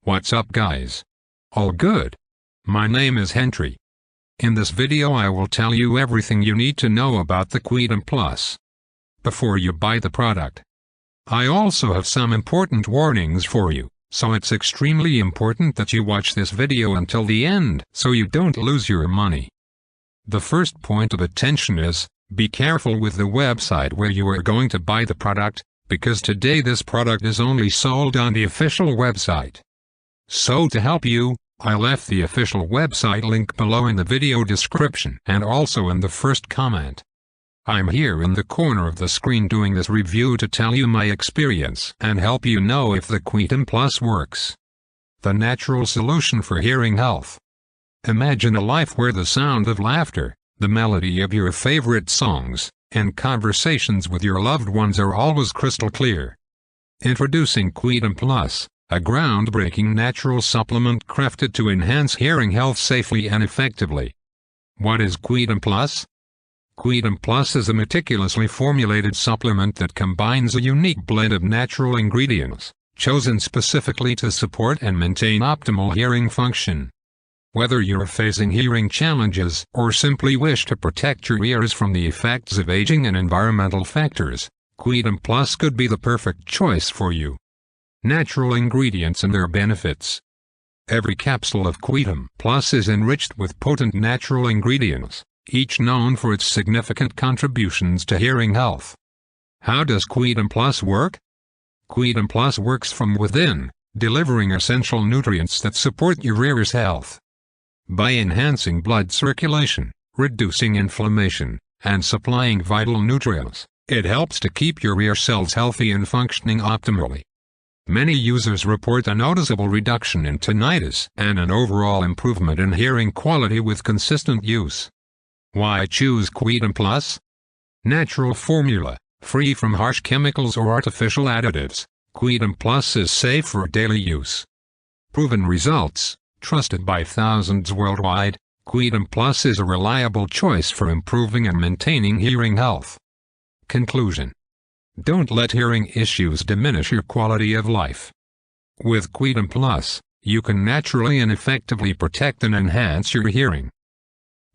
What's up guys? All good? My name is Henry. In this video I will tell you everything you need to know about the Quietum Plus before you buy the product. I also have some important warnings for you, so it's extremely important that you watch this video until the end so you don't lose your money. The first point of attention is, be careful with the website where you are going to buy the product, because today this product is only sold on the official website. So to help you, I left the official website link below in the video description and also in the first comment. I'm here in the corner of the screen doing this review to tell you my experience and help you know if the Quietum Plus works. The natural solution for hearing health. Imagine a life where the sound of laughter, the melody of your favorite songs, and conversations with your loved ones are always crystal clear. Introducing Quietum Plus, a groundbreaking natural supplement crafted to enhance hearing health safely and effectively. What is Quietum Plus? Quietum Plus is a meticulously formulated supplement that combines a unique blend of natural ingredients, chosen specifically to support and maintain optimal hearing function. Whether you're facing hearing challenges or simply wish to protect your ears from the effects of aging and environmental factors, Quietum Plus could be the perfect choice for you. Natural ingredients and their benefits. Every capsule of Quietum Plus is enriched with potent natural ingredients, each known for its significant contributions to hearing health. How does Quietum Plus work? Quietum Plus works from within, delivering essential nutrients that support your ear's health. By enhancing blood circulation, reducing inflammation, and supplying vital nutrients, it helps to keep your ear cells healthy and functioning optimally. Many users report a noticeable reduction in tinnitus and an overall improvement in hearing quality with consistent use. Why choose Quietum Plus? Natural formula, free from harsh chemicals or artificial additives, Quietum Plus is safe for daily use. Proven results, trusted by thousands worldwide, Quietum Plus is a reliable choice for improving and maintaining hearing health. Conclusion. Don't let hearing issues diminish your quality of life. With Quietum Plus, you can naturally and effectively protect and enhance your hearing.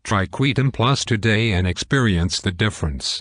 Try Quietum Plus today and experience the difference.